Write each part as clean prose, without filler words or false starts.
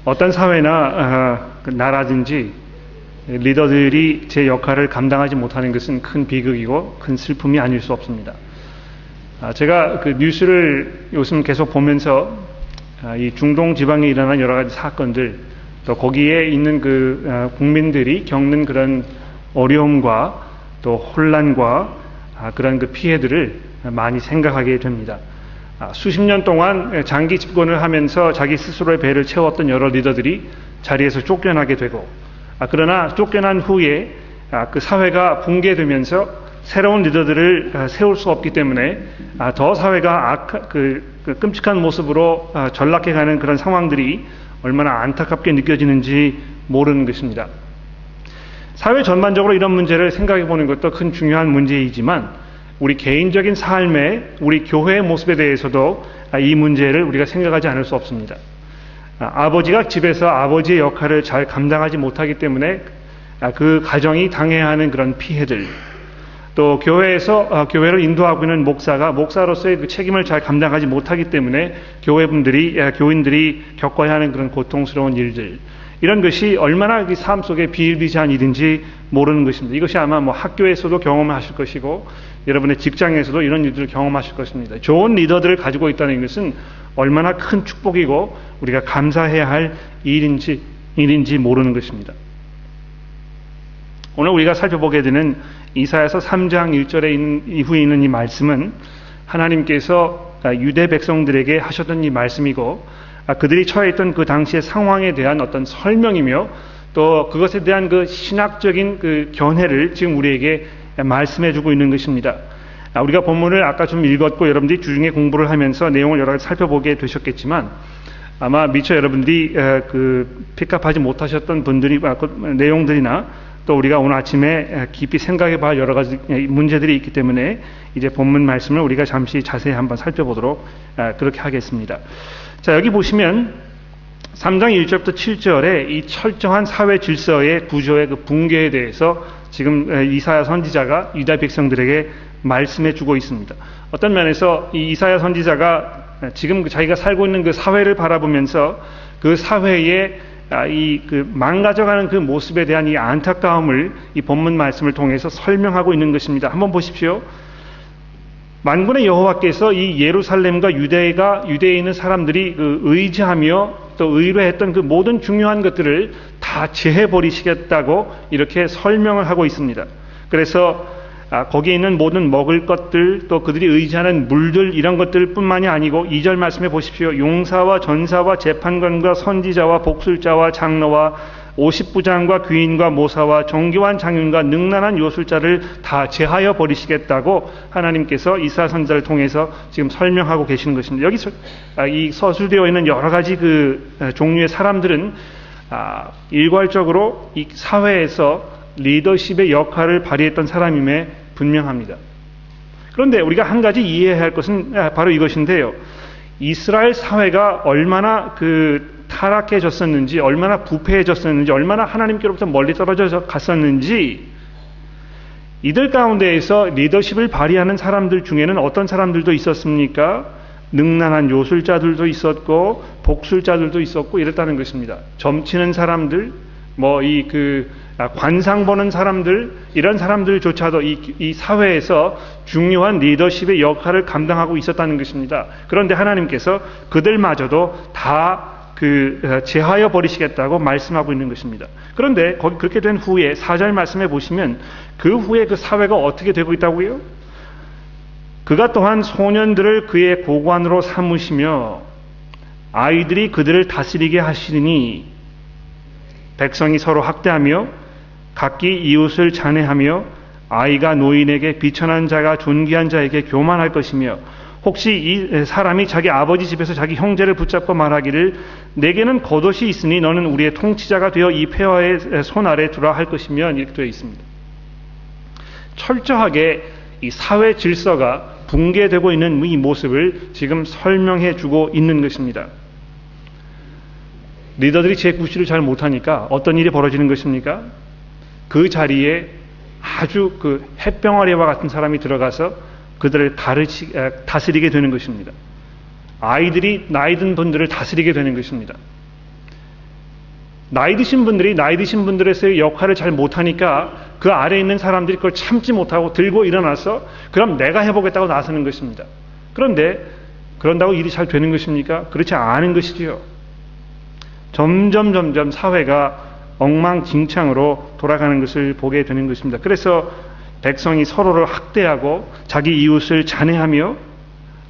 어떤 사회나 나라든지 리더들이 제 역할을 감당하지 못하는 것은 큰 비극이고 큰 슬픔이 아닐 수 없습니다. 제가 그 뉴스를 요즘 계속 보면서 이 중동 지방에 일어난 여러 가지 사건들, 또 거기에 있는 국민들이 겪는 그런 어려움과 또 혼란과 그런 그 피해들을 많이 생각하게 됩니다. 수십 년 동안 장기 집권을 하면서 자기 스스로의 배를 채웠던 여러 리더들이 자리에서 쫓겨나게 되고, 그러나 쫓겨난 후에 그 사회가 붕괴되면서 새로운 리더들을 세울 수 없기 때문에 더 사회가 끔찍한 모습으로 전락해가는 그런 상황들이 얼마나 안타깝게 느껴지는지 모르는 것입니다. 사회 전반적으로 이런 문제를 생각해 보는 것도 큰 중요한 문제이지만 우리 개인적인 삶에 우리 교회의 모습에 대해서도 이 문제를 우리가 생각하지 않을 수 없습니다. 아버지가 집에서 아버지의 역할을 잘 감당하지 못하기 때문에 그 가정이 당해야 하는 그런 피해들, 또 교회에서 교회를 인도하고 있는 목사가 목사로서의 그 책임을 잘 감당하지 못하기 때문에 교인들이 겪어야 하는 그런 고통스러운 일들, 이런 것이 얼마나 삶 속에 비일비재한 일인지 모르는 것입니다. 이것이 아마 학교에서도 경험하실 것이고 여러분의 직장에서도 이런 일들을 경험하실 것입니다. 좋은 리더들을 가지고 있다는 것은 얼마나 큰 축복이고 우리가 감사해야 할 일인지 모르는 것입니다. 오늘 우리가 살펴보게 되는 이사야서 3장 1절에 이후에 있는 이 말씀은 하나님께서 유대 백성들에게 하셨던 이 말씀이고, 그들이 처해 있던 그 당시의 상황에 대한 어떤 설명이며 또 그것에 대한 그 신학적인 그 견해를 지금 우리에게 말씀해 주고 있는 것입니다. 우리가 본문을 아까 좀 읽었고 여러분들이 주중에 공부를 하면서 내용을 여러 가지 살펴보게 되셨겠지만 아마 미처 여러분들이 픽업하지 못하셨던 내용들이나 또 우리가 오늘 아침에 깊이 생각해 봐야 여러 가지 문제들이 있기 때문에 이제 본문 말씀을 우리가 잠시 자세히 한번 살펴보도록 그렇게 하겠습니다. 자, 여기 보시면 3장 1절부터 7절에 이 철저한 사회 질서의 구조의 그 붕괴에 대해서 지금 이사야 선지자가 유다 백성들에게 말씀해 주고 있습니다. 어떤 면에서 이 이사야 선지자가 지금 자기가 살고 있는 그 사회를 바라보면서 그 사회의 망가져가는 그 모습에 대한 이 안타까움을 이 본문 말씀을 통해서 설명하고 있는 것입니다. 한번 보십시오. 만군의 여호와께서 이 예루살렘과 유대에 있는 사람들이 의지하며 또 의뢰했던 그 모든 중요한 것들을 다 제해버리시겠다고 이렇게 설명을 하고 있습니다. 그래서 거기에 있는 모든 먹을 것들, 또 그들이 의지하는 물들, 이런 것들 뿐만이 아니고 2절 말씀해 보십시오. 용사와 전사와 재판관과 선지자와 복술자와 장로와 50부장과 귀인과 모사와 정교한 장윤과 능란한 요술자를 다 제하여 버리시겠다고 하나님께서 이사야 선지자를 통해서 지금 설명하고 계시는 것입니다. 여기 이 서술되어 있는 여러 가지 종류의 사람들은 일괄적으로 이 사회에서 리더십의 역할을 발휘했던 사람임에 분명합니다. 그런데 우리가 한 가지 이해해야 할 것은 바로 이것인데요. 이스라엘 사회가 얼마나 타락해졌었는지, 얼마나 부패해졌었는지, 얼마나 하나님께로부터 멀리 떨어져 갔었는지, 이들 가운데에서 리더십을 발휘하는 사람들 중에는 어떤 사람들도 있었습니까? 능란한 요술자들도 있었고 복술자들도 있었고 이랬다는 것입니다. 점치는 사람들, 관상 보는 사람들, 이런 사람들조차도 이 사회에서 중요한 리더십의 역할을 감당하고 있었다는 것입니다. 그런데 하나님께서 그들마저도 다 제하여 버리시겠다고 말씀하고 있는 것입니다. 그런데 그렇게 된 후에 4절 말씀해 보시면 그 후에 그 사회가 어떻게 되고 있다고요? 그가 또한 소년들을 그의 고관으로 삼으시며 아이들이 그들을 다스리게 하시니 백성이 서로 학대하며 각기 이웃을 잔해하며 아이가 노인에게 비천한 자가 존귀한 자에게 교만할 것이며 혹시 이 사람이 자기 아버지 집에서 자기 형제를 붙잡고 말하기를 내게는 겉옷이 있으니 너는 우리의 통치자가 되어 이 폐허의 손 아래 두라 할 것이며 이렇게 되어 있습니다. 철저하게 이 사회 질서가 붕괴되고 있는 이 모습을 지금 설명해 주고 있는 것입니다. 리더들이 제 구실을 잘 못하니까 어떤 일이 벌어지는 것입니까? 그 자리에 아주 햇병아리와 같은 사람이 들어가서 그들을 다스리게 되는 것입니다. 아이들이 나이 든 분들을 다스리게 되는 것입니다. 나이 드신 분들에서의 역할을 잘 못하니까 그 아래에 있는 사람들이 그걸 참지 못하고 들고 일어나서 그럼 내가 해보겠다고 나서는 것입니다. 그런데 그런다고 일이 잘 되는 것입니까? 그렇지 않은 것이지요. 점점 사회가 엉망진창으로 돌아가는 것을 보게 되는 것입니다. 그래서 백성이 서로를 학대하고 자기 이웃을 잔해하며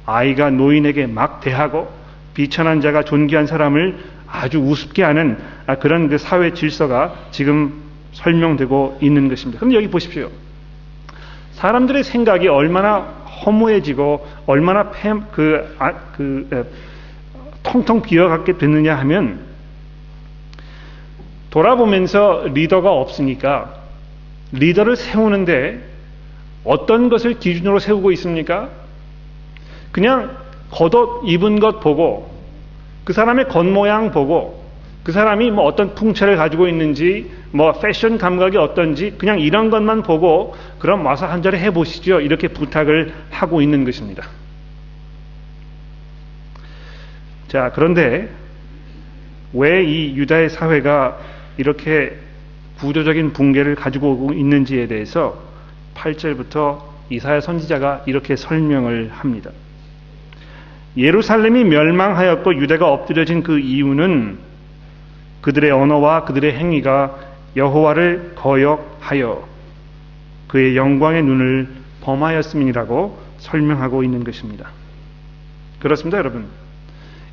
아이가 노인에게 막 대하고 비천한 자가 존귀한 사람을 아주 우습게 하는 그런 그 사회 질서가 지금 설명되고 있는 것입니다. 그런데 여기 보십시오. 사람들의 생각이 얼마나 허무해지고 얼마나 텅텅 비어갖게 됐느냐 하면 돌아보면서 리더가 없으니까 리더를 세우는데 어떤 것을 기준으로 세우고 있습니까? 그냥 겉옷 입은 것 보고 그 사람의 겉모양 보고 그 사람이 뭐 어떤 풍채를 가지고 있는지 뭐 패션 감각이 어떤지 그냥 이런 것만 보고 그럼 와서 한 자리 해보시죠. 이렇게 부탁을 하고 있는 것입니다. 자, 그런데 왜 이 유다의 사회가 이렇게 구조적인 붕괴를 가지고 오고 있는지에 대해서 8절부터 이사야 선지자가 이렇게 설명을 합니다. 예루살렘이 멸망하였고 유다가 엎드려진 그 이유는 그들의 언어와 그들의 행위가 여호와를 거역하여 그의 영광의 눈을 범하였음이라고 설명하고 있는 것입니다. 그렇습니다, 여러분.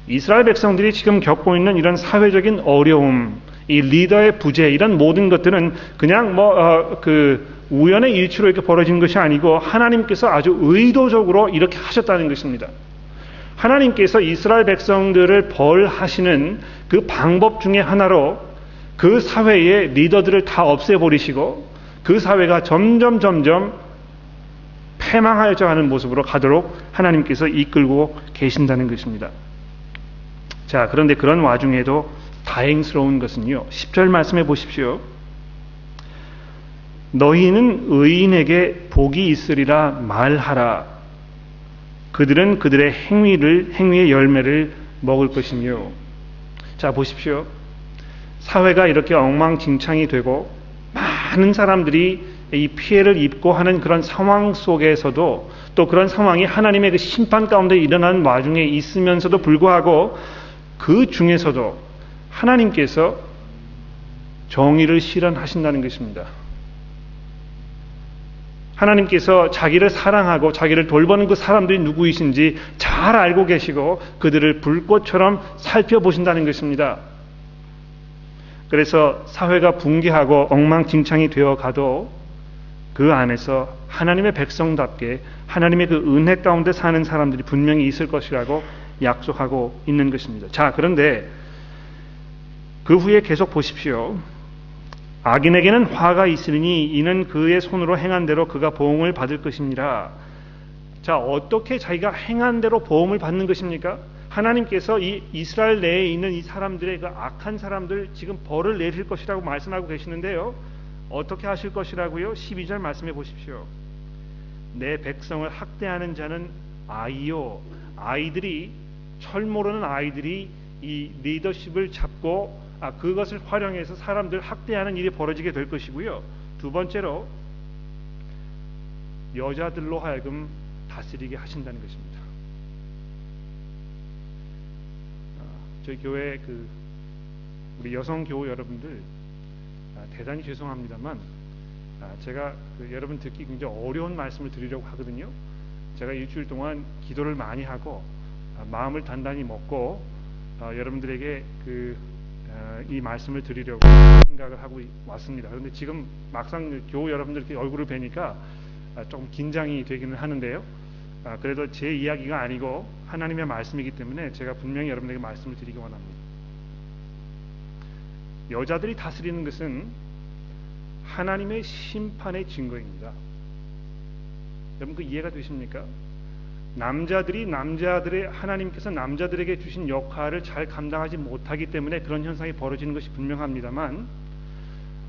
이스라엘 백성들이 지금 겪고 있는 이런 사회적인 어려움, 이 리더의 부재, 이런 모든 것들은 그냥 우연의 일치로 이렇게 벌어진 것이 아니고 하나님께서 아주 의도적으로 이렇게 하셨다는 것입니다. 하나님께서 이스라엘 백성들을 벌하시는 그 방법 중에 하나로 그 사회의 리더들을 다 없애버리시고 그 사회가 점점 패망하여져 가는 모습으로 가도록 하나님께서 이끌고 계신다는 것입니다. 자, 그런데 그런 와중에도 다행스러운 것은요. 10절 말씀해 보십시오. 너희는 의인에게 복이 있으리라 말하라. 그들은 그들의 행위의 열매를 먹을 것이며. 자, 보십시오. 사회가 이렇게 엉망진창이 되고 많은 사람들이 이 피해를 입고 하는 그런 상황 속에서도 또 그런 상황이 하나님의 그 심판 가운데 일어난 와중에 있으면서도 불구하고 그 중에서도 하나님께서 정의를 실현하신다는 것입니다. 하나님께서 자기를 사랑하고 자기를 돌보는 그 사람들이 누구이신지 잘 알고 계시고 그들을 불꽃처럼 살펴보신다는 것입니다. 그래서 사회가 붕괴하고 엉망진창이 되어 가도 그 안에서 하나님의 백성답게 하나님의 그 은혜 가운데 사는 사람들이 분명히 있을 것이라고 약속하고 있는 것입니다. 자, 그런데 그 후에 계속 보십시오. 악인에게는 화가 있으니 이는 그의 손으로 행한 대로 그가 보응을 받을 것이니라. 자, 어떻게 자기가 행한 대로 보응을 받는 것입니까? 하나님께서 이 이스라엘 내에 있는 이 사람들의 그 악한 사람들 지금 벌을 내릴 것이라고 말씀하고 계시는데요. 어떻게 하실 것이라고요? 12절 말씀해 보십시오. 내 백성을 학대하는 자는 아이요. 아이들이 철 모르는 아이들이 이 리더십을 잡고 그것을 활용해서 사람들 학대하는 일이 벌어지게 될 것이고요. 두 번째로 여자들로 하여금 다스리게 하신다는 것입니다. 저희 교회 우리 여성 교우 여러분들 대단히 죄송합니다만 제가 여러분 듣기 굉장히 어려운 말씀을 드리려고 하거든요. 제가 일주일 동안 기도를 많이 하고 마음을 단단히 먹고 여러분들에게 이 말씀을 드리려고 생각을 하고 왔습니다. 그런데 지금 막상 교우 여러분들 얼굴을 뵈니까 조금 긴장이 되기는 하는데요. 그래도 제 이야기가 아니고 하나님의 말씀이기 때문에 제가 분명히 여러분에게 말씀을 드리기 원합니다. 여자들이 다스리는 것은 하나님의 심판의 증거입니다. 여러분 그 이해가 되십니까? 하나님께서 남자들에게 주신 역할을 잘 감당하지 못하기 때문에 그런 현상이 벌어지는 것이 분명합니다만,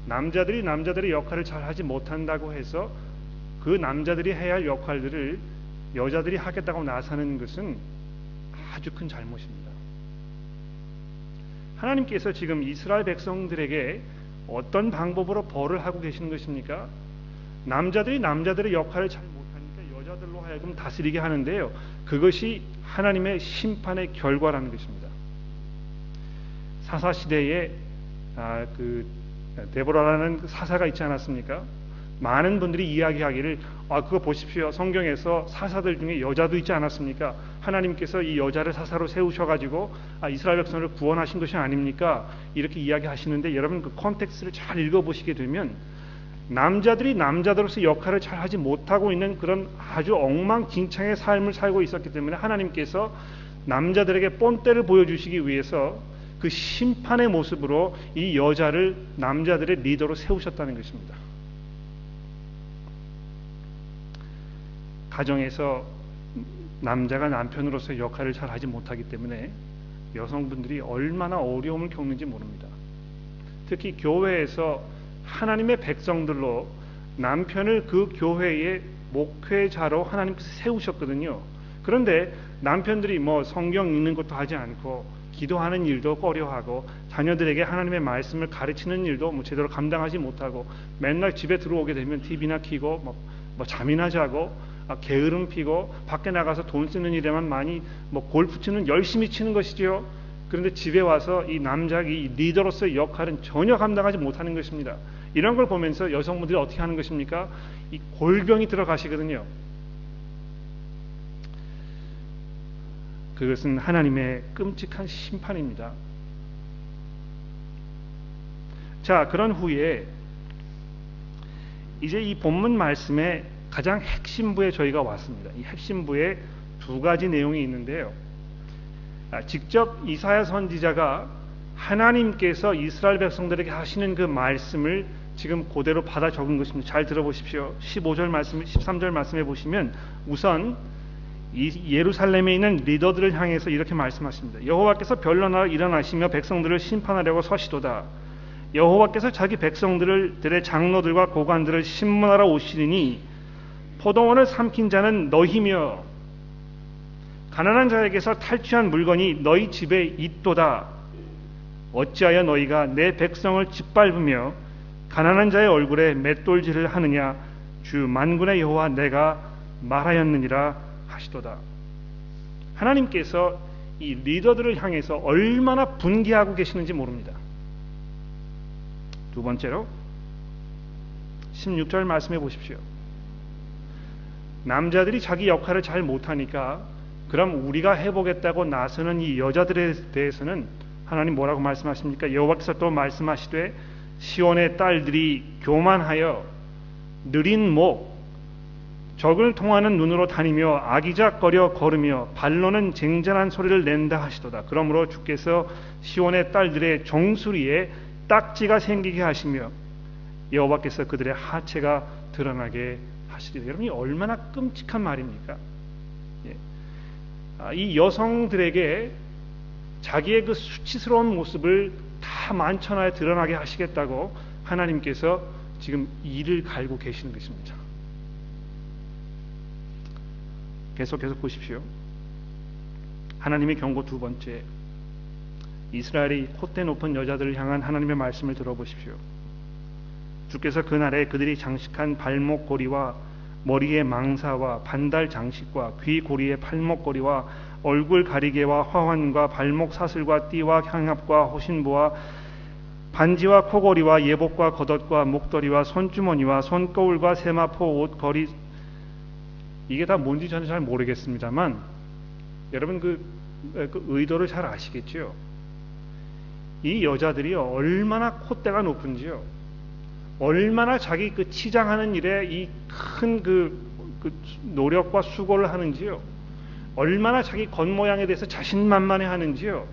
남자들이 남자들의 역할을 잘 하지 못한다고 해서 그 남자들이 해야 할 역할들을 여자들이 하겠다고 나서는 것은 아주 큰 잘못입니다. 하나님께서 지금 이스라엘 백성들에게 어떤 방법으로 벌을 하고 계시는 것입니까? 남자들이 남자들의 역할을 잘 못하니까 여자들로 하여금 다스리게 하는데요. 그것이 하나님의 심판의 결과라는 것입니다. 사사 시대에 데보라라는 사사가 있지 않았습니까? 많은 분들이 이야기하기를 그거 보십시오. 성경에서 사사들 중에 여자도 있지 않았습니까? 하나님께서 이 여자를 사사로 세우셔가지고 이스라엘 백성을 구원하신 것이 아닙니까? 이렇게 이야기하시는데 여러분 그 컨텍스트를 잘 읽어보시게 되면 남자들이 남자들로서 역할을 잘 하지 못하고 있는 그런 아주 엉망진창의 삶을 살고 있었기 때문에 하나님께서 남자들에게 본때를 보여주시기 위해서 그 심판의 모습으로 이 여자를 남자들의 리더로 세우셨다는 것입니다. 가정에서 남자가 남편으로서 역할을 잘 하지 못하기 때문에 여성분들이 얼마나 어려움을 겪는지 모릅니다. 특히 교회에서 하나님의 백성들로 남편을 그 교회의 목회자로 하나님께서 세우셨거든요. 그런데 남편들이 성경 읽는 것도 하지 않고 기도하는 일도 꺼려하고 자녀들에게 하나님의 말씀을 가르치는 일도 제대로 감당하지 못하고 맨날 집에 들어오게 되면 TV나 켜고 잠이나 자고 게으름 피고 밖에 나가서 돈 쓰는 일에만 많이 골프 치는 열심히 치는 것이죠. 그런데 집에 와서 이 남자의 리더로서의 역할은 전혀 감당하지 못하는 것입니다. 이런 걸 보면서 여성분들이 어떻게 하는 것입니까? 이 골병이 들어가시거든요. 그것은 하나님의 끔찍한 심판입니다. 자, 그런 후에 이제 이 본문 말씀의 가장 핵심부에 저희가 왔습니다. 이 핵심부에 두 가지 내용이 있는데요. 직접 이사야 선지자가 하나님께서 이스라엘 백성들에게 하시는 그 말씀을 지금 그대로 받아 적은 것입니다. 잘 들어보십시오. 15절 말씀, 13절 말씀해 보시면 우선 이 예루살렘에 있는 리더들을 향해서 이렇게 말씀하십니다. 여호와께서 변론하러 일어나시며 백성들을 심판하려고 서시도다. 여호와께서 자기 백성들의 장로들과 고관들을 심문하러 오시리니 포도원을 삼킨 자는 너희며 가난한 자에게서 탈취한 물건이 너희 집에 있도다. 어찌하여 너희가 내 백성을 짓밟으며 가난한 자의 얼굴에 맷돌질을 하느냐. 주 만군의 여호와 내가 말하였느니라 하시도다. 하나님께서 이 리더들을 향해서 얼마나 분개하고 계시는지 모릅니다. 두 번째로 16절 말씀해 보십시오. 남자들이 자기 역할을 잘 못하니까 그럼 우리가 해보겠다고 나서는 이 여자들에 대해서는 하나님 뭐라고 말씀하십니까? 여호와께서 또 말씀하시되 시온의 딸들이 교만하여 느린 목 적을 통하는 눈으로 다니며 아기작거려 걸으며 발로는 쟁쟁한 소리를 낸다 하시도다. 그러므로 주께서 시온의 딸들의 종수리에 딱지가 생기게 하시며 여호와께서 그들의 하체가 드러나게 하시리라. 여러분이 얼마나 끔찍한 말입니까? 이 여성들에게 자기의 그 수치스러운 모습을 다 만천하에 드러나게 하시겠다고 하나님께서 지금 이를 갈고 계시는 것입니다. 계속 보십시오. 하나님의 경고 두 번째, 이스라엘의 콧대 높은 여자들을 향한 하나님의 말씀을 들어보십시오. 주께서 그날에 그들이 장식한 발목고리와 머리의 망사와 반달 장식과 귀 고리의 팔목고리와 얼굴 가리개와 화환과 발목 사슬과 띠와 향합과 호신부와 반지와 코고리와 예복과 겉옷과 목도리와 손주머니와 손거울과 세마포 옷걸이, 이게 다 뭔지 저는 잘 모르겠습니다만 여러분 그 의도를 잘 아시겠죠? 이 여자들이 얼마나 콧대가 높은지요, 얼마나 자기 그 치장하는 일에 이 큰 그 노력과 수고를 하는지요, 얼마나 자기 겉모양에 대해서 자신만만해 하는지요.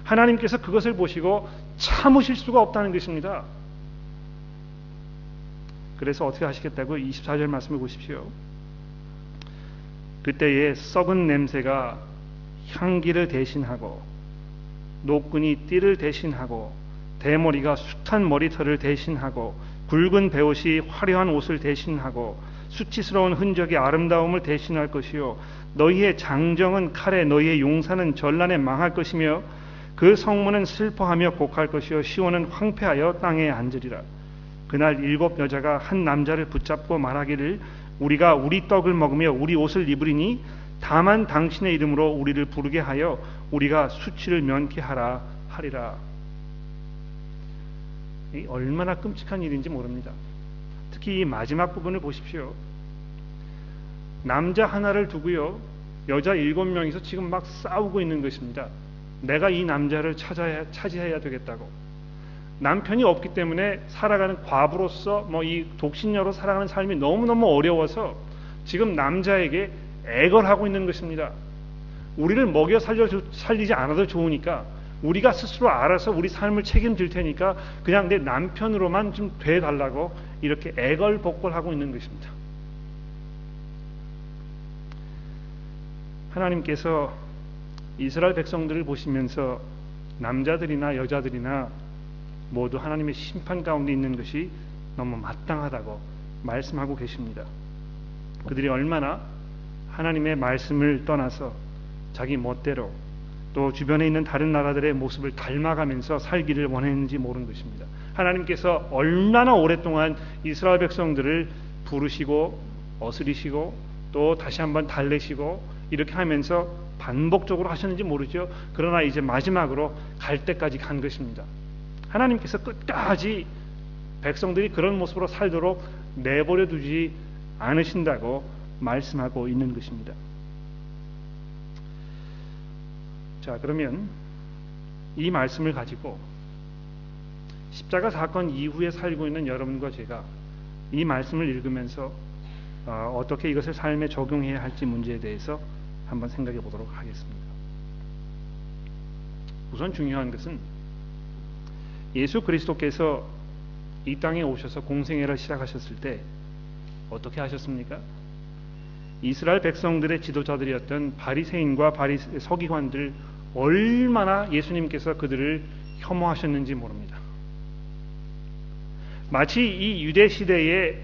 하나님께서 그것을 보시고 참으실 수가 없다는 것입니다. 그래서 어떻게 하시겠다고 24절 말씀을 보십시오. 그때에 썩은 냄새가 향기를 대신하고 노끈이 띠를 대신하고 대머리가 숱한 머리털을 대신하고 굵은 베옷이 화려한 옷을 대신하고 수치스러운 흔적이 아름다움을 대신할 것이요 너희의 장정은 칼에 너희의 용사는 전란에 망할 것이며 그 성문은 슬퍼하며 곡할 것이요 시온은 황폐하여 땅에 앉으리라. 그날 7 여자가 한 남자를 붙잡고 말하기를 우리가 우리 떡을 먹으며 우리 옷을 입으리니 다만 당신의 이름으로 우리를 부르게 하여 우리가 수치를 면케하라 하리라. 얼마나 끔찍한 일인지 모릅니다. 특히 이 마지막 부분을 보십시오. 남자 하나를 두고요, 여자 7명이서 지금 막 싸우고 있는 것입니다. 내가 이 남자를 차지해야 되겠다고. 남편이 없기 때문에 살아가는 과부로서 이 독신녀로 살아가는 삶이 너무너무 어려워서 지금 남자에게 애걸하고 있는 것입니다. 우리를 먹여 살리지 않아도 좋으니까 우리가 스스로 알아서 우리 삶을 책임질 테니까 그냥 내 남편으로만 좀 돼달라고 이렇게 애걸복걸하고 있는 것입니다. 하나님께서 이스라엘 백성들을 보시면서 남자들이나 여자들이나 모두 하나님의 심판 가운데 있는 것이 너무 마땅하다고 말씀하고 계십니다. 그들이 얼마나 하나님의 말씀을 떠나서 자기 멋대로 또 주변에 있는 다른 나라들의 모습을 닮아가면서 살기를 원했는지 모르는 것입니다. 하나님께서 얼마나 오랫동안 이스라엘 백성들을 부르시고 어스리시고 또 다시 한번 달래시고 이렇게 하면서 반복적으로 하셨는지 모르죠. 그러나 이제 마지막으로 갈 때까지 간 것입니다. 하나님께서 끝까지 백성들이 그런 모습으로 살도록 내버려 두지 않으신다고 말씀하고 있는 것입니다. 자, 그러면 이 말씀을 가지고 십자가 사건 이후에 살고 있는 여러분과 제가 이 말씀을 읽으면서 어떻게 이것을 삶에 적용해야 할지 문제에 대해서 한번 생각해 보도록 하겠습니다. 우선 중요한 것은 예수 그리스도께서 이 땅에 오셔서 공생애를 시작하셨을 때 어떻게 하셨습니까? 이스라엘 백성들의 지도자들이었던 바리새인과 서기관들 얼마나 예수님께서 그들을 혐오하셨는지 모릅니다. 마치 이 유대 시대에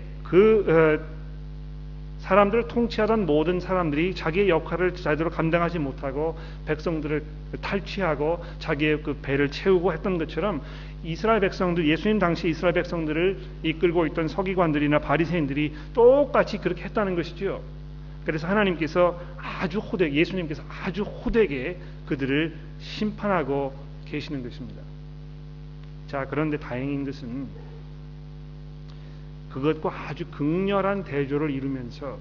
사람들을 통치하던 모든 사람들이 자기의 역할을 제대로 감당하지 못하고 백성들을 탈취하고 자기의 그 배를 채우고 했던 것처럼 이스라엘 백성들, 예수님 당시 이스라엘 백성들을 이끌고 있던 서기관들이나 바리새인들이 똑같이 그렇게 했다는 것이죠. 그래서 하나님께서 예수님께서 아주 호되게 그들을 심판하고 계시는 것입니다. 자, 그런데 다행인 것은 그것과 아주 극렬한 대조를 이루면서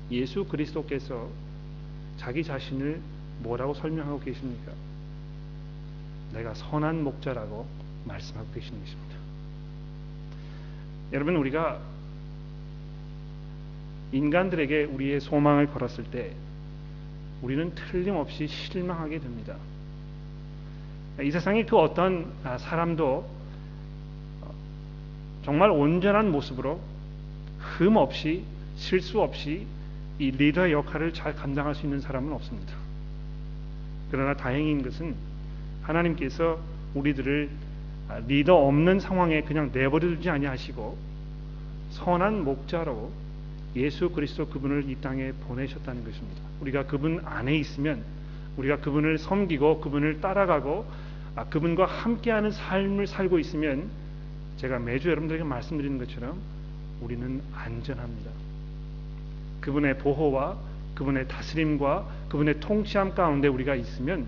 예수 그리스도께서 자기 자신을 뭐라고 설명하고 계십니까? 내가 선한 목자라고 말씀하고 계시는 것입니다. 여러분, 우리가 인간들에게 우리의 소망을 걸었을 때 우리는 틀림없이 실망하게 됩니다. 이 세상의 그 어떤 사람도 정말 온전한 모습으로 흠 없이 실수 없이 이 리더의 역할을 잘 감당할 수 있는 사람은 없습니다. 그러나 다행인 것은 하나님께서 우리들을 리더 없는 상황에 그냥 내버려 두지 아니하시고 선한 목자로 예수 그리스도 그분을 이 땅에 보내셨다는 것입니다. 우리가 그분 안에 있으면, 우리가 그분을 섬기고 그분을 따라가고 그분과 함께하는 삶을 살고 있으면, 제가 매주 여러분들에게 말씀드리는 것처럼 우리는 안전합니다. 그분의 보호와 그분의 다스림과 그분의 통치함 가운데 우리가 있으면,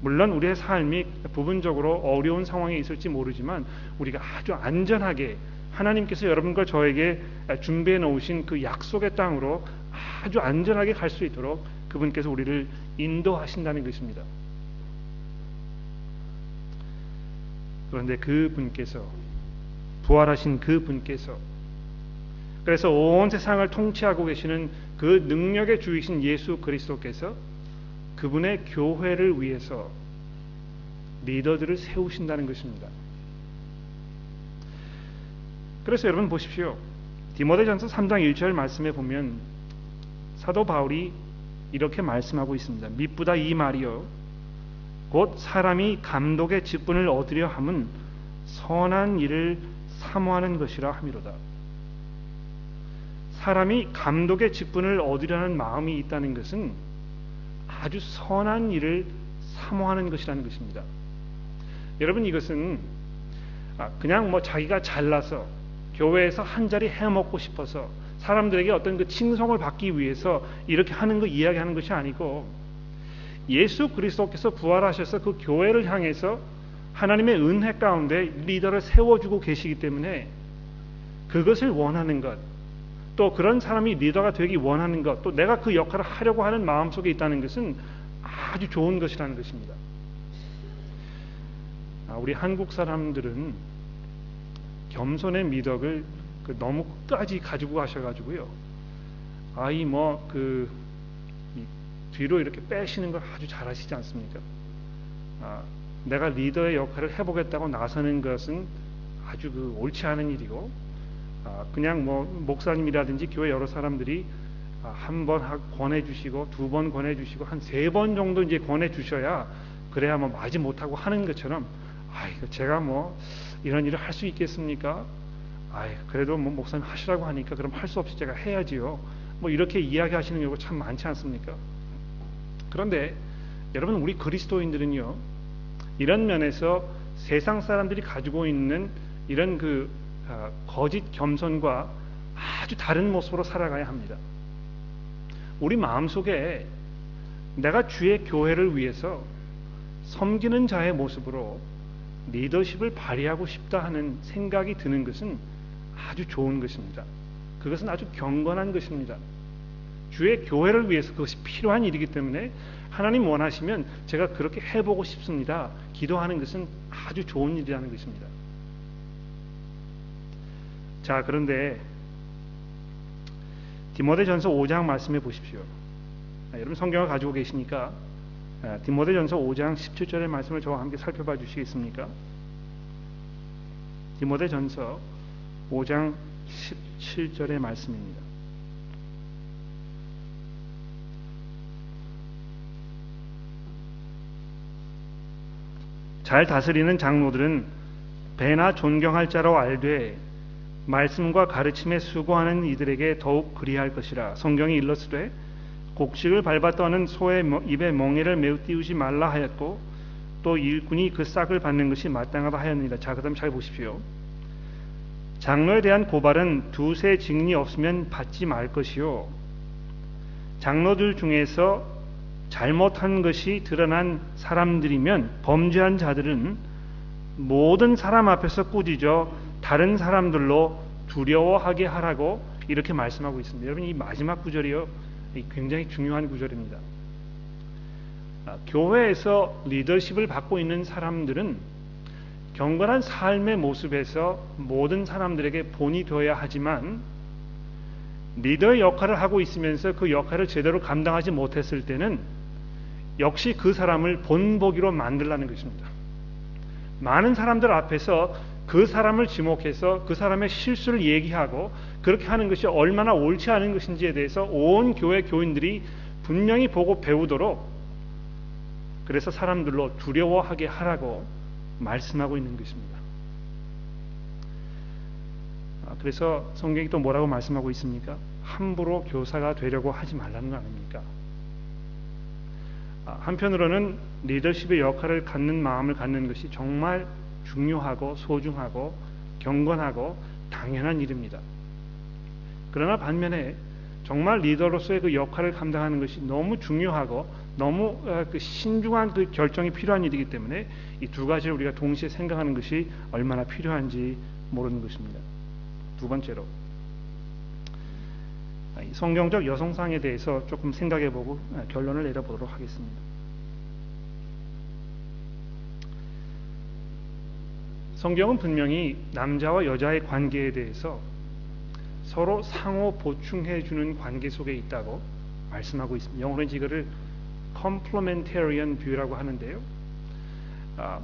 물론 우리의 삶이 부분적으로 어려운 상황에 있을지 모르지만 우리가 아주 안전하게 하나님께서 여러분과 저에게 준비해 놓으신 그 약속의 땅으로 아주 안전하게 갈 수 있도록 그분께서 우리를 인도하신다는 것입니다. 그런데 그분께서, 부활하신 그분께서, 그래서 온 세상을 통치하고 계시는 그 능력의 주이신 예수 그리스도께서 그분의 교회를 위해서 리더들을 세우신다는 것입니다. 그래서 여러분 보십시오. 디모데전서 3장 1절 말씀에 보면 사도 바울이 이렇게 말씀하고 있습니다. 미쁘다 이 말이요 곧 사람이 감독의 직분을 얻으려 함은 선한 일을 사모하는 것이라 함이로다. 사람이 감독의 직분을 얻으려는 마음이 있다는 것은 아주 선한 일을 사모하는 것이라는 것입니다. 여러분, 이것은 그냥 뭐 자기가 잘나서 교회에서 한 자리 해먹고 싶어서 사람들에게 어떤 그 칭송을 받기 위해서 이렇게 하는 거 이야기하는 것이 아니고, 예수 그리스도께서 부활하셔서 그 교회를 향해서 하나님의 은혜 가운데 리더를 세워주고 계시기 때문에 그것을 원하는 것, 또 그런 사람이 리더가 되기 원하는 것, 또 내가 그 역할을 하려고 하는 마음속에 있다는 것은 아주 좋은 것이라는 것입니다. 우리 한국 사람들은 겸손의 미덕을 너무 끝까지 가지고 가셔가지고요, 뒤로 이렇게 빼시는 걸 아주 잘하시지 않습니까? 내가 리더의 역할을 해보겠다고 나서는 것은 아주 옳지 않은 일이고, 그냥 뭐 목사님이라든지 교회 여러 사람들이 한 번 권해주시고, 두 번 권해주시고, 한 3번 정도 이제 권해주셔야 그래야 뭐 마지 못하고 하는 것처럼, 제가 뭐 이런 일을 할 수 있겠습니까? 그래도 뭐 목사님 하시라고 하니까 그럼 할 수 없이 제가 해야지요. 뭐 이렇게 이야기하시는 경우가 참 많지 않습니까? 그런데 여러분, 우리 그리스도인들은요, 이런 면에서 세상 사람들이 가지고 있는 이런 거짓 겸손과 아주 다른 모습으로 살아가야 합니다. 우리 마음속에 내가 주의 교회를 위해서 섬기는 자의 모습으로 리더십을 발휘하고 싶다 하는 생각이 드는 것은 아주 좋은 것입니다. 그것은 아주 경건한 것입니다. 주의 교회를 위해서 그것이 필요한 일이기 때문에 하나님 원하시면 제가 그렇게 해보고 싶습니다. 기도하는 것은 아주 좋은 일이라는 것입니다. 자, 그런데 디모데전서 5장 말씀해 보십시오. 여러분 성경을 가지고 계시니까 디모데전서 5장 17절의 말씀을 저와 함께 살펴봐 주시겠습니까? 디모데전서 5장 17절의 말씀입니다. 잘 다스리는 장로들은 배나 존경할 자로 알되 말씀과 가르침에 수고하는 이들에게 더욱 그리할 것이라. 성경이 일렀으되 곡식을 밟아 떠는 소의 입에 멍에를 매우 띄우지 말라 하였고, 또 일꾼이 그 싹을 받는 것이 마땅하다 하였느니라. 자, 그 다음 잘 보십시오. 장로에 대한 고발은 두세 증인이 없으면 받지 말 것이요, 장로들 중에서 잘못한 것이 드러난 사람들이면 범죄한 자들은 모든 사람 앞에서 꾸짖어 다른 사람들로 두려워하게 하라고 이렇게 말씀하고 있습니다. 여러분, 이 마지막 구절이요, 굉장히 중요한 구절입니다. 교회에서 리더십을 받고 있는 사람들은 경건한 삶의 모습에서 모든 사람들에게 본이 되어야 하지만, 리더의 역할을 하고 있으면서 그 역할을 제대로 감당하지 못했을 때는 역시 그 사람을 본보기로 만들라는 것입니다. 많은 사람들 앞에서 그 사람을 지목해서 그 사람의 실수를 얘기하고 그렇게 하는 것이 얼마나 옳지 않은 것인지에 대해서 온 교회 교인들이 분명히 보고 배우도록, 그래서 사람들로 두려워하게 하라고 말씀하고 있는 것입니다. 그래서 성경이 또 뭐라고 말씀하고 있습니까? 함부로 교사가 되려고 하지 말라는 거 아닙니까? 한편으로는 리더십의 역할을 갖는 마음을 갖는 것이 정말 중요하고 소중하고 경건하고 당연한 일입니다. 그러나 반면에 정말 리더로서의 그 역할을 감당하는 것이 너무 중요하고 너무 신중한 그 결정이 필요한 일이기 때문에 이 두 가지를 우리가 동시에 생각하는 것이 얼마나 필요한지 모르는 것입니다. 두 번째로, 성경적 여성상에 대해서 조금 생각해보고 결론을 내려보도록 하겠습니다. 성경은 분명히 남자와 여자의 관계에 대해서 서로 상호 보충해주는 관계 속에 있다고 말씀하고 있습니다. 영어로는 이거를 complementarian view라고 하는데요,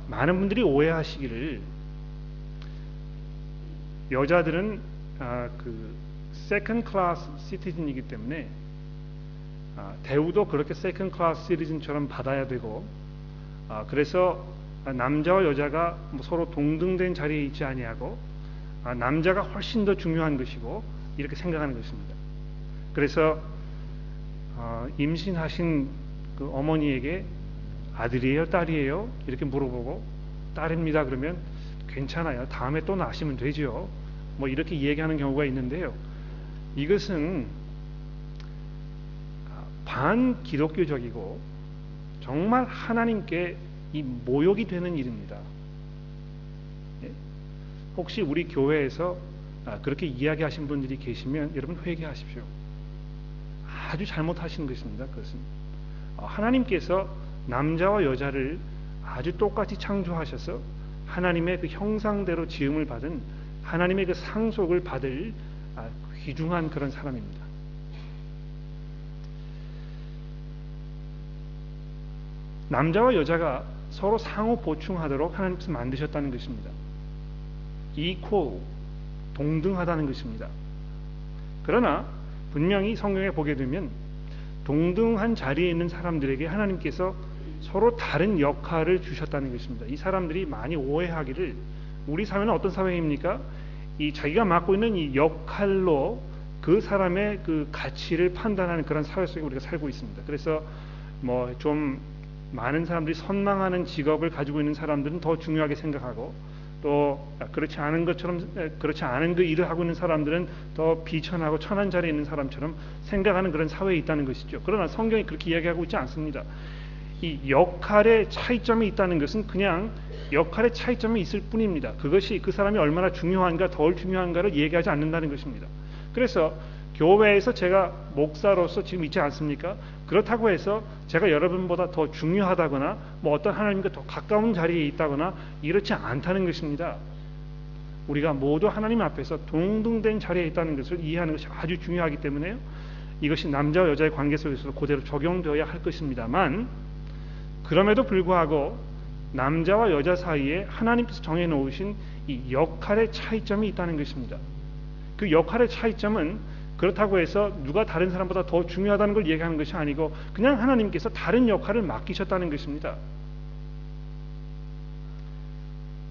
많은 분들이 오해하시기를 여자들은 second class citizen이기 때문에 대우도 그렇게 second class citizen처럼 받아야 되고, 그래서 남자와 여자가 서로 동등된 자리에 있지 아니하고 남자가 훨씬 더 중요한 것이고 이렇게 생각하는 것입니다. 그래서 임신하신 그 어머니에게 아들이에요, 딸이에요? 이렇게 물어보고 딸입니다. 그러면 괜찮아요. 다음에 또 낳으시면 되죠. 뭐 이렇게 얘기하는 경우가 있는데요. 이것은 반기독교적이고 정말 하나님께 이 모욕이 되는 일입니다. 예? 혹시 우리 교회에서 그렇게 이야기하신 분들이 계시면 여러분 회개하십시오. 아주 잘못하시는 것입니다. 그것은 하나님께서 남자와 여자를 아주 똑같이 창조하셔서 하나님의 그 형상대로 지음을 받은 하나님의 그 상속을 받을 귀중한 그런 사람입니다. 남자와 여자가 서로 상호 보충하도록 하나님께서 만드셨다는 것입니다. equal, 동등하다는 것입니다. 그러나 분명히 성경에 보게 되면 동등한 자리에 있는 사람들에게 하나님께서 서로 다른 역할을 주셨다는 것입니다. 이 사람들이 많이 오해하기를 우리 사회는 어떤 사회입니까? 이 자기가 맡고 있는 이 역할로 그 사람의 그 가치를 판단하는 그런 사회 속에 우리가 살고 있습니다. 그래서 뭐 좀 많은 사람들이 선망하는 직업을 가지고 있는 사람들은 더 중요하게 생각하고 또 그렇지 않은 것처럼 그렇지 않은 그 일을 하고 있는 사람들은 더 비천하고 천한 자리에 있는 사람처럼 생각하는 그런 사회에 있다는 것이죠. 그러나 성경이 그렇게 이야기하고 있지 않습니다. 이 역할의 차이점이 있다는 것은 그냥 역할의 차이점이 있을 뿐입니다. 그것이 그 사람이 얼마나 중요한가 덜 중요한가를 얘기하지 않는다는 것입니다. 그래서 교회에서 제가 목사로서 지금 있지 않습니까? 그렇다고 해서 제가 여러분보다 더 중요하다거나 뭐 어떤 하나님과 더 가까운 자리에 있다거나 이렇지 않다는 것입니다. 우리가 모두 하나님 앞에서 동등된 자리에 있다는 것을 이해하는 것이 아주 중요하기 때문에요. 이것이 남자와 여자의 관계 속에서도 그대로 적용되어야 할 것입니다만 그럼에도 불구하고 남자와 여자 사이에 하나님께서 정해놓으신 이 역할의 차이점이 있다는 것입니다. 그 역할의 차이점은 그렇다고 해서 누가 다른 사람보다 더 중요하다는 걸 얘기하는 것이 아니고 그냥 하나님께서 다른 역할을 맡기셨다는 것입니다.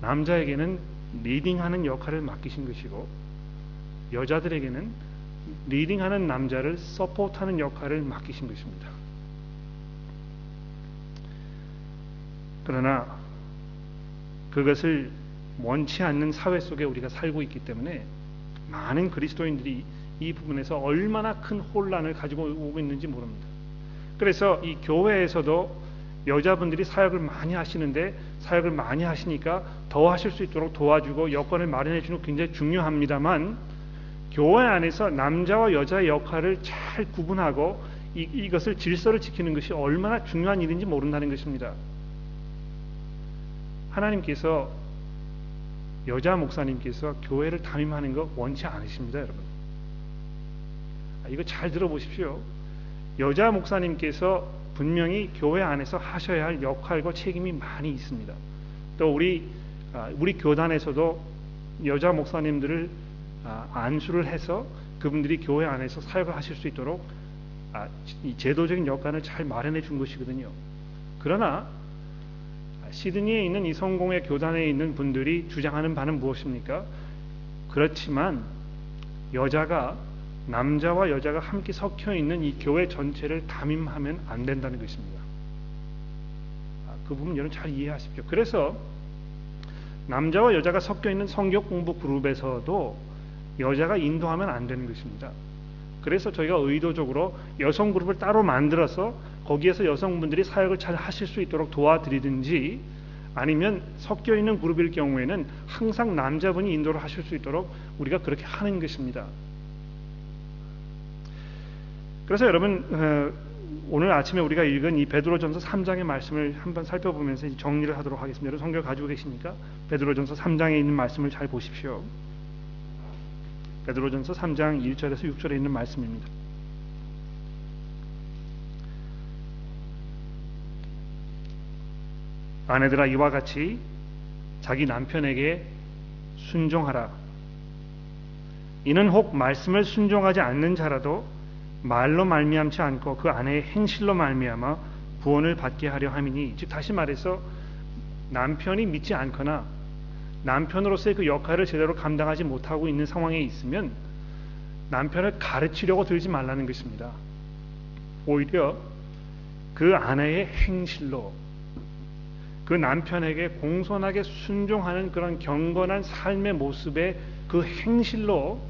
남자에게는 리딩하는 역할을 맡기신 것이고 여자들에게는 리딩하는 남자를 서포트하는 역할을 맡기신 것입니다. 그러나 그것을 원치 않는 사회 속에 우리가 살고 있기 때문에 많은 그리스도인들이 이 부분에서 얼마나 큰 혼란을 가지고 오고 있는지 모릅니다. 그래서 이 교회에서도 여자분들이 사역을 많이 하시는데 사역을 많이 하시니까 더 하실 수 있도록 도와주고 여건을 마련해 주는 게 굉장히 중요합니다만 교회 안에서 남자와 여자의 역할을 잘 구분하고 이것을 질서를 지키는 것이 얼마나 중요한 일인지 모른다는 것입니다. 하나님께서 여자 목사님께서 교회를 담임하는 거 원치 않으십니다, 여러분. 이거 잘 들어보십시오. 여자 목사님께서 분명히 교회 안에서 하셔야 할 역할과 책임이 많이 있습니다. 또 우리 교단에서도 여자 목사님들을 안수를 해서 그분들이 교회 안에서 사역을 하실 수 있도록 이 제도적인 여건을 잘 마련해 준 것이거든요. 그러나 시드니에 있는 이 성공회 교단에 있는 분들이 주장하는 바는 무엇입니까? 그렇지만 남자와 여자가 함께 섞여 있는 이 교회 전체를 담임하면 안 된다는 것입니다. 그 부분 여러분 잘 이해하십시오. 그래서 남자와 여자가 섞여 있는 성경 공부 그룹에서도 여자가 인도하면 안 되는 것입니다. 그래서 저희가 의도적으로 여성 그룹을 따로 만들어서 거기에서 여성분들이 사역을 잘 하실 수 있도록 도와드리든지 아니면 섞여 있는 그룹일 경우에는 항상 남자분이 인도를 하실 수 있도록 우리가 그렇게 하는 것입니다. 그래서 여러분 오늘 아침에 우리가 읽은 이 베드로전서 3장의 말씀을 한번 살펴보면서 정리를 하도록 하겠습니다. 여러분 성경 가지고 계십니까? 베드로전서 3장에 있는 말씀을 잘 보십시오. 베드로전서 3장 1절에서 6절에 있는 말씀입니다. 아내들아 이와 같이 자기 남편에게 순종하라. 이는 혹 말씀을 순종하지 않는 자라도 말로 말미암지 않고 그 아내의 행실로 말미암아 구원을 받게 하려 함이니, 즉 다시 말해서 남편이 믿지 않거나 남편으로서의 그 역할을 제대로 감당하지 못하고 있는 상황에 있으면 남편을 가르치려고 들지 말라는 것입니다. 오히려 그 아내의 행실로, 그 남편에게 공손하게 순종하는 그런 경건한 삶의 모습의 그 행실로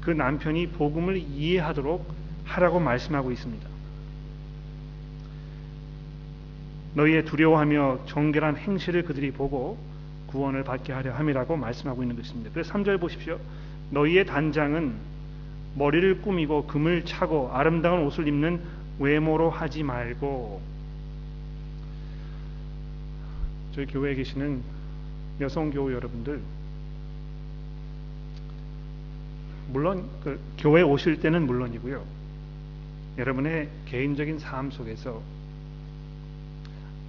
그 남편이 복음을 이해하도록 하라고 말씀하고 있습니다. 너희의 두려워하며 정결한 행실을 그들이 보고 구원을 받게 하려 함이라고 말씀하고 있는 것입니다. 그래서 3절 보십시오. 너희의 단장은 머리를 꾸미고 금을 차고 아름다운 옷을 입는 외모로 하지 말고. 저희 교회에 계시는 여성교우 여러분들, 물론 그 교회 오실 때는 물론이고요, 여러분의 개인적인 삶 속에서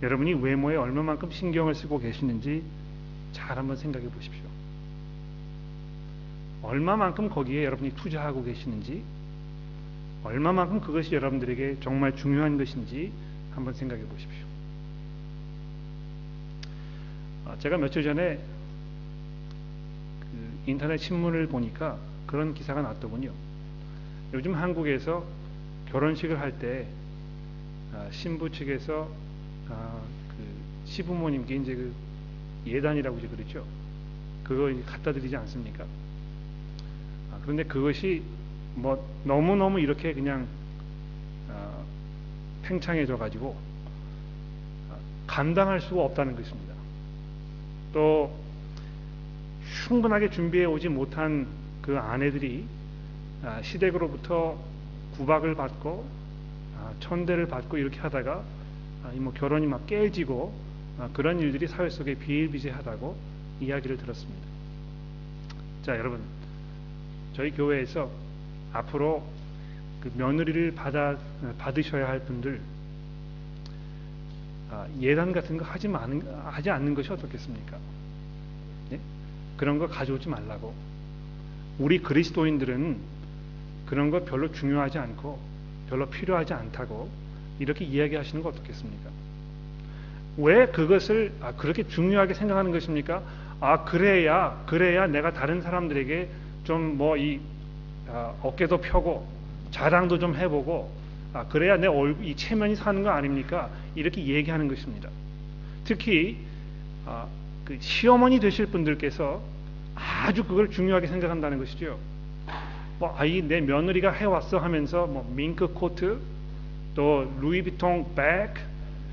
여러분이 외모에 얼마만큼 신경을 쓰고 계시는지 잘 한번 생각해 보십시오. 얼마만큼 거기에 여러분이 투자하고 계시는지, 얼마만큼 그것이 여러분들에게 정말 중요한 것인지 한번 생각해 보십시오. 제가 며칠 전에 그 인터넷 신문을 보니까 그런 기사가 났더군요. 요즘 한국에서 결혼식을 할 때 신부 측에서 그 시부모님께 이제 그 예단이라고 이제 그랬죠. 그거 갖다 드리지 않습니까? 그런데 그것이 뭐 너무너무 이렇게 그냥 팽창해져 가지고 감당할 수가 없다는 것입니다. 또 충분하게 준비해 오지 못한 그 아내들이 시댁으로부터 구박을 받고 천대를 받고 이렇게 하다가 뭐 결혼이 막 깨지고 그런 일들이 사회 속에 비일비재하다고 이야기를 들었습니다. 자, 여러분, 저희 교회에서 앞으로 그 며느리를 받으셔야 할 분들, 예단 같은 거 하지 않는 것이 어떻겠습니까? 네? 그런 거 가져오지 말라고. 우리 그리스도인들은 그런 거 별로 중요하지 않고 별로 필요하지 않다고 이렇게 이야기하시는 거 어떻겠습니까? 왜 그것을 그렇게 중요하게 생각하는 것입니까? 그래야 내가 다른 사람들에게 좀 뭐 어깨도 펴고 자랑도 좀 해보고 그래야 내 얼굴 이 체면이 사는 거 아닙니까? 이렇게 얘기하는 것입니다. 특히 그 시어머니 되실 분들께서 아주 그걸 중요하게 생각한다는 것이죠. 내 며느리가 해왔어 하면서 밍크 코트, 또 루이비통 백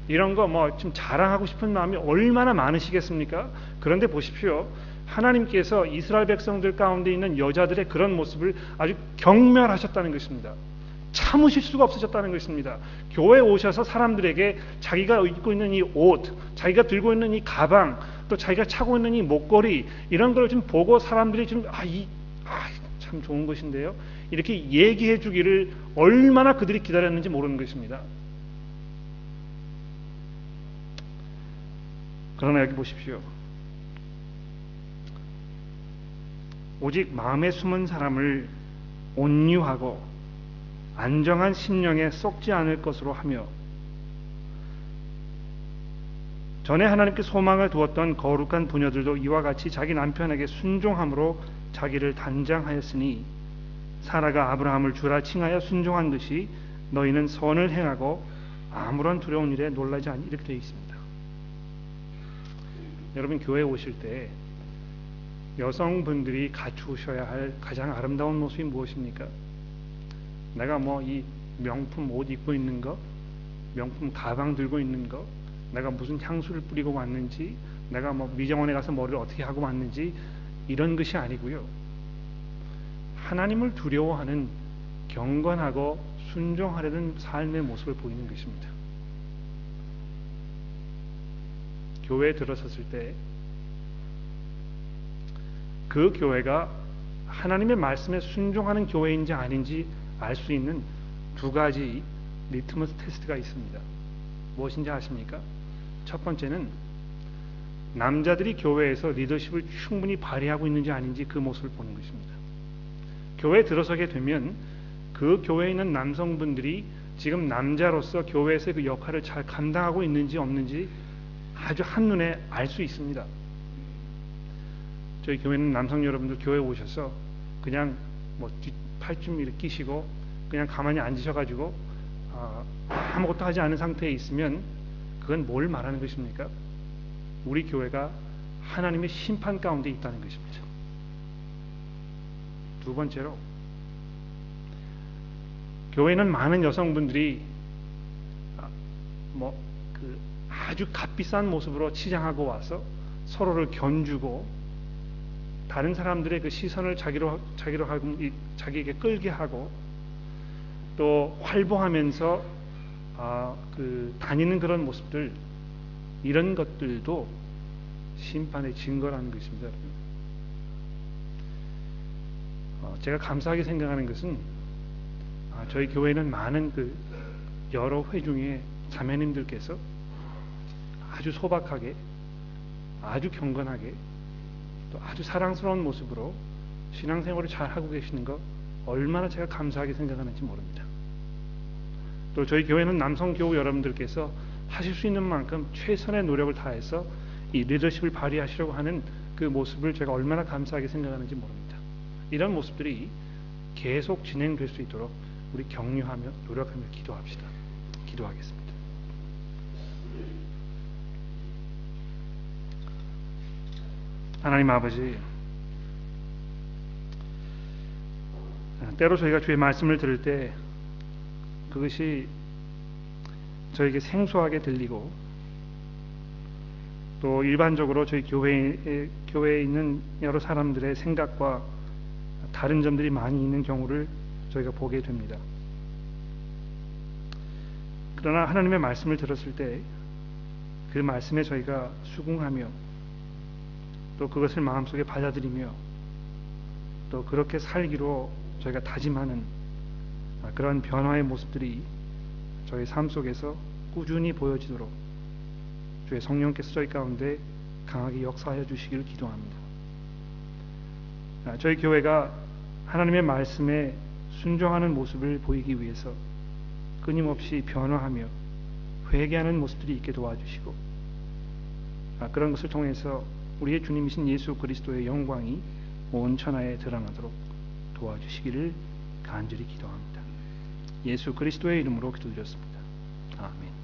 이런 거 좀 자랑하고 싶은 마음이 얼마나 많으시겠습니까? 그런데 보십시오. 하나님께서 이스라엘 백성들 가운데 있는 여자들의 그런 모습을 아주 경멸하셨다는 것입니다. 참으실 수가 없으셨다는 것입니다. 교회에 오셔서 사람들에게 자기가 입고 있는 이 옷, 자기가 들고 있는 이 가방, 또 자기가 차고 있는 이 목걸이 이런 걸 좀 보고 사람들이 좀 참 좋은 것인데요, 이렇게 얘기해 주기를 얼마나 그들이 기다렸는지 모르는 것입니다. 그러나 여기 보십시오. 오직 마음에 숨은 사람을 온유하고 안정한 심령에 썩지 않을 것으로 하며, 전에 하나님께 소망을 두었던 거룩한 부녀들도 이와 같이 자기 남편에게 순종함으로 자기를 단장하였으니, 사라가 아브라함을 주라 칭하여 순종한 듯이 너희는 선을 행하고 아무런 두려운 일에 놀라지 않니, 이렇게 되어 있습니다. 여러분, 교회에 오실 때 여성분들이 갖추셔야 할 가장 아름다운 모습이 무엇입니까? 내가 이 명품 옷 입고 있는 거, 명품 가방 들고 있는 거, 내가 무슨 향수를 뿌리고 왔는지, 내가 미정원에 가서 머리를 어떻게 하고 왔는지, 이런 것이 아니고요. 하나님을 두려워하는 경건하고 순종하려는 삶의 모습을 보이는 것입니다. 교회에 들어섰을 때 그 교회가 하나님의 말씀에 순종하는 교회인지 아닌지 알 수 있는 두 가지 리트머스 테스트가 있습니다. 무엇인지 아십니까? 첫 번째는 남자들이 교회에서 리더십을 충분히 발휘하고 있는지 아닌지 그 모습을 보는 것입니다. 교회에 들어서게 되면 그 교회에 있는 남성분들이 지금 남자로서 교회에서 그 역할을 잘 감당하고 있는지 없는지 아주 한눈에 알 수 있습니다. 저희 교회는 남성 여러분들 교회에 오셔서 그냥 팔좀 이렇게 끼시고 그냥 가만히 앉으셔가지고 아무것도 하지 않은 상태에 있으면 그건 뭘 말하는 것입니까? 우리 교회가 하나님의 심판 가운데 있다는 것입니다. 두 번째로, 교회는 많은 여성분들이 아주 값비싼 모습으로 치장하고 와서 서로를 견주고 다른 사람들의 그 시선을 자기에게 끌게 하고 또 활보하면서 다니는 그런 모습들, 이런 것들도 심판의 증거라는 것입니다. 제가 감사하게 생각하는 것은 저희 교회는 많은 여러 회 중에 자매님들께서 아주 소박하게, 아주 경건하게, 또 아주 사랑스러운 모습으로 신앙생활을 잘 하고 계시는 거 얼마나 제가 감사하게 생각하는지 모릅니다. 또 저희 교회는 남성 교우 여러분들께서 하실 수 있는 만큼 최선의 노력을 다해서 이 리더십을 발휘하시려고 하는 그 모습을 제가 얼마나 감사하게 생각하는지 모릅니다. 이런 모습들이 계속 진행될 수 있도록 우리 격려하며 노력하며 기도합시다. 기도하겠습니다. 하나님 아버지, 때로 저희가 주의 말씀을 들을 때 그것이 저에게 생소하게 들리고 또 일반적으로 저희 교회에 있는 여러 사람들의 생각과 다른 점들이 많이 있는 경우를 저희가 보게 됩니다. 그러나 하나님의 말씀을 들었을 때 그 말씀에 저희가 수긍하며 또 그것을 마음속에 받아들이며 또 그렇게 살기로 저희가 다짐하는 그런 변화의 모습들이 저희 삶 속에서 꾸준히 보여지도록 주의 성령께서 저희 가운데 강하게 역사하여 주시기를 기도합니다. 저희 교회가 하나님의 말씀에 순종하는 모습을 보이기 위해서 끊임없이 변화하며 회개하는 모습들이 있게 도와주시고 그런 것을 통해서 우리의 주님이신 예수 그리스도의 영광이 온 천하에 드러나도록 도와주시기를 간절히 기도합니다. 예수 그리스도의 이름으로 기도드렸습니다. 아멘.